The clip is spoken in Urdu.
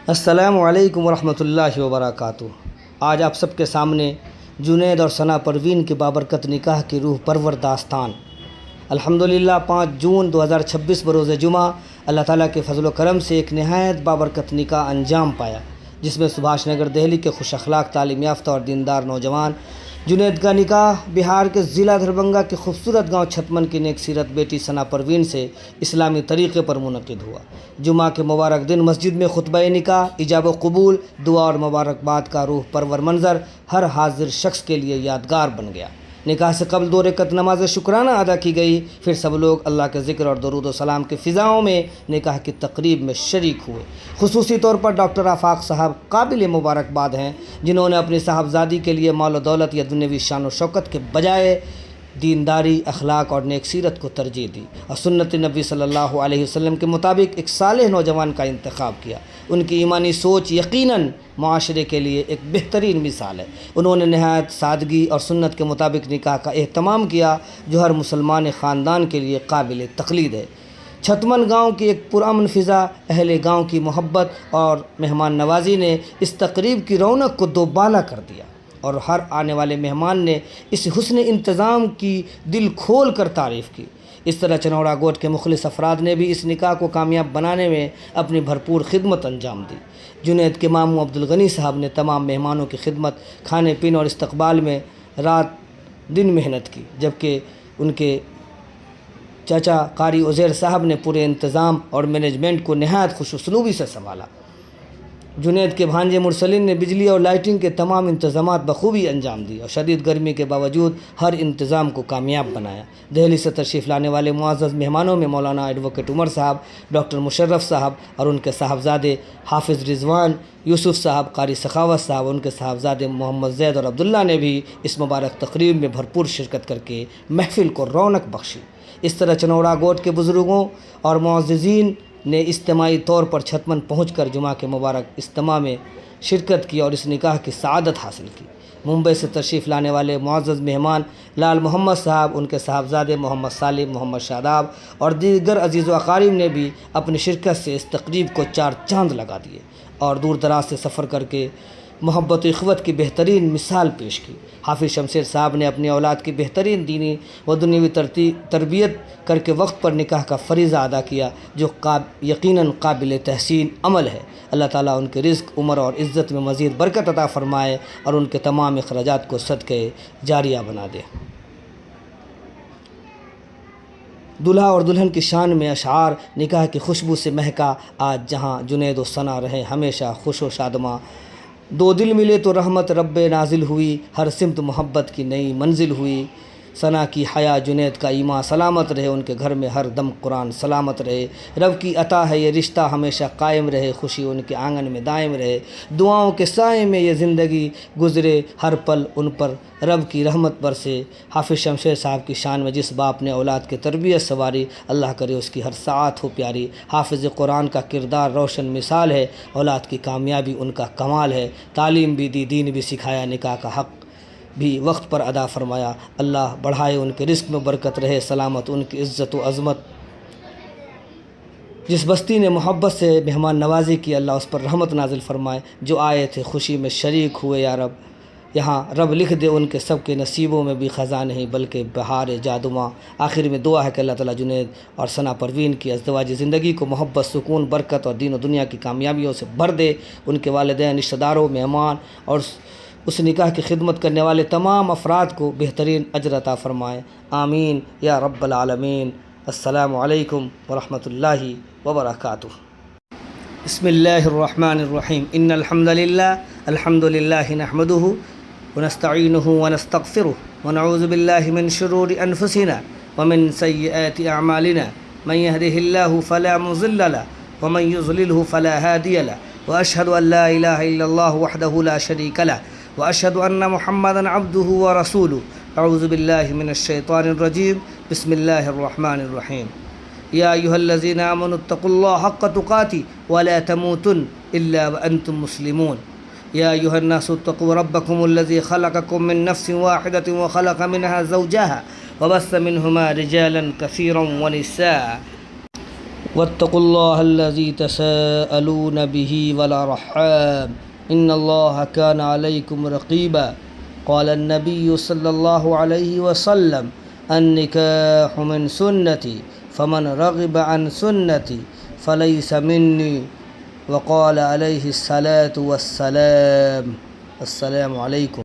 السلام علیکم ورحمۃ اللہ وبرکاتہ۔ آج آپ سب کے سامنے جنید اور ثنا پروین کے بابرکت نکاح کی روح پرور داستان۔ الحمدللہ 5 جون 2026 بروز جمعہ اللہ تعالیٰ کے فضل و کرم سے ایک نہایت بابرکت نکاح انجام پایا، جس میں سبھاش نگر دہلی کے خوش اخلاق تعلیم یافتہ اور دیندار نوجوان جنید کا نکاح بہار کے ضلع دربھنگہ کے خوبصورت گاؤں چھتمن کی نیک سیرت بیٹی ثنا پروین سے اسلامی طریقے پر منعقد ہوا۔ جمعہ کے مبارک دن مسجد میں خطبہ نکاح، ایجاب و قبول، دعا اور مبارکباد کا روح پرور منظر ہر حاضر شخص کے لیے یادگار بن گیا۔ نکاح سے قبل 2 رکعت نماز شکرانہ ادا کی گئی، پھر سب لوگ اللہ کے ذکر اور درود و سلام کی فضاؤں میں نکاح کی تقریب میں شریک ہوئے۔ خصوصی طور پر ڈاکٹر آفاق صاحب قابل مبارکباد ہیں، جنہوں نے اپنی صاحبزادی کے لیے مال و دولت یا دنیوی شان و شوکت کے بجائے دینداری، اخلاق اور نیک سیرت کو ترجیح دی اور سنت نبی صلی اللہ علیہ وسلم کے مطابق ایک صالح نوجوان کا انتخاب کیا۔ ان کی ایمانی سوچ یقیناً معاشرے کے لیے ایک بہترین مثال ہے۔ انہوں نے نہایت سادگی اور سنت کے مطابق نکاح کا اہتمام کیا، جو ہر مسلمان خاندان کے لیے قابل تقلید ہے۔ چھتمن گاؤں کی ایک پرامن فضا، اہل گاؤں کی محبت اور مہمان نوازی نے اس تقریب کی رونق کو دوبالا کر دیا، اور ہر آنے والے مہمان نے اس حسن انتظام کی دل کھول کر تعریف کی۔ اس طرح چنوڑا گوٹ کے مخلص افراد نے بھی اس نکاح کو کامیاب بنانے میں اپنی بھرپور خدمت انجام دی۔ جنید کے ماموں عبدالغنی صاحب نے تمام مہمانوں کی خدمت، کھانے پینے اور استقبال میں رات دن محنت کی، جبکہ ان کے چچا قاری عزیر صاحب نے پورے انتظام اور مینجمنٹ کو نہایت خوش اسلوبی سے سنبھالا۔ جنید کے بھانجے مرسلین نے بجلی اور لائٹنگ کے تمام انتظامات بخوبی انجام دیے اور شدید گرمی کے باوجود ہر انتظام کو کامیاب بنایا۔ دہلی سے تشریف لانے والے معزز مہمانوں میں مولانا ایڈوکیٹ عمر صاحب، ڈاکٹر مشرف صاحب اور ان کے صاحبزادے حافظ رضوان یوسف صاحب، قاری سخاوت صاحب، ان کے صاحبزادے محمد زید اور عبداللہ نے بھی اس مبارک تقریب میں بھرپور شرکت کر کے محفل کو رونق بخشی۔ اس طرح چنوڑا گوٹ کے بزرگوں اور معززین نے اجتماعی طور پر چھتمن پہنچ کر جمعہ کے مبارک اجتماع میں شرکت کی اور اس نکاح کی سعادت حاصل کی۔ ممبئی سے تشریف لانے والے معزز مہمان لال محمد صاحب، ان کے صاحبزادے محمد سالم، محمد شاداب اور دیگر عزیز و اقارب نے بھی اپنی شرکت سے اس تقریب کو 4 چاند لگا دیے اور دور دراز سے سفر کر کے محبت و اخوت کی بہترین مثال پیش کی۔ حافظ شمشیر صاحب نے اپنی اولاد کی بہترین دینی و دنیوی تربیت کر کے وقت پر نکاح کا فریضہ ادا کیا، جو یقیناً قابل تحسین عمل ہے۔ اللہ تعالیٰ ان کے رزق، عمر اور عزت میں مزید برکت عطا فرمائے اور ان کے تمام اخراجات کو صدقہ جاریہ بنا دے۔ دلہا اور دلہن کی شان میں اشعار نکاح کی خوشبو سے مہکا۔ آج جہاں جنید و ثنا رہے ہمیشہ خوش و شادماں، 2 دل ملے تو رحمت رب نازل ہوئی، ہر سمت محبت کی نئی منزل ہوئی۔ ثنا کی حیا، جنید کا ایمان سلامت رہے، ان کے گھر میں ہر دم قرآن سلامت رہے۔ رب کی عطا ہے یہ رشتہ ہمیشہ قائم رہے، خوشی ان کے آنگن میں دائم رہے۔ دعاؤں کے سائے میں یہ زندگی گزرے، ہر پل ان پر رب کی رحمت برسے۔ حافظ شمشیر صاحب کی شان میں جس باپ نے اولاد کی تربیت سنواری، اللہ کرے اس کی ہر ساعت ہو پیاری۔ حافظ قرآن کا کردار روشن مثال ہے، اولاد کی کامیابی ان کا کمال ہے۔ تعلیم بھی دی، دین بھی سکھایا، نکاح کا حق بھی وقت پر ادا فرمایا۔ اللہ بڑھائے ان کے رزق میں برکت رہے، سلامت ان کی عزت و عظمت۔ جس بستی نے محبت سے مہمان نوازی کی، اللہ اس پر رحمت نازل فرمائے۔ جو آئے تھے خوشی میں شریک ہوئے، یا رب یہاں رب لکھ دے ان کے سب کے نصیبوں میں بھی خزاں نہیں بلکہ بہار جادواں۔ آخر میں دعا ہے کہ اللہ تعالیٰ جنید اور ثنا پروین کی ازدواجی زندگی کو محبت، سکون، برکت اور دین و دنیا کی کامیابیوں سے بھر دے۔ ان کے والدین، رشتہ داروں، مہمان اور اس نکاح کی خدمت کرنے والے تمام افراد کو بہترین اجر عطا فرمائے، آمین یا رب العالمین۔ السلام علیکم ورحمۃ اللہ وبرکاتہ۔ بسم اللہ الرحمن الرحیم۔ ان الحمد للہ نحمده ونستعینه ونستغفره ونعوذ باللہ من شرور انفسنا ومن سیئات اعمالنا، من يهده الله فلا مضل له ومن يضلله فلا هادي له، واشهد ان لا اله الا الله وحده لا شريك له، واشهد ان محمدا عبده ورسوله۔ اعوذ باللہ من الشیطان الرجیم، بسم اللہ الرحمن الرحیم۔ یا ایھا الذین آمنوا اتقوا اللہ حق تقاته ولا تموتن الا وانتم مسلمون۔ یا ایھا الناس اتقوا ربکم الذی خلقکم من نفس واحدۃ وخلق منها زوجها وبث منهما رجالا کثیرا ونساء واتقوا الله الذي تساءلون به والأرحام إن الله كان عليكم رقيبا قال النبي صلى الله عليه وسلم النكاح من سنتي فمن رغب عن سنتي فليس مني وقال عليه الصلاة والسلام. السلام علیکم.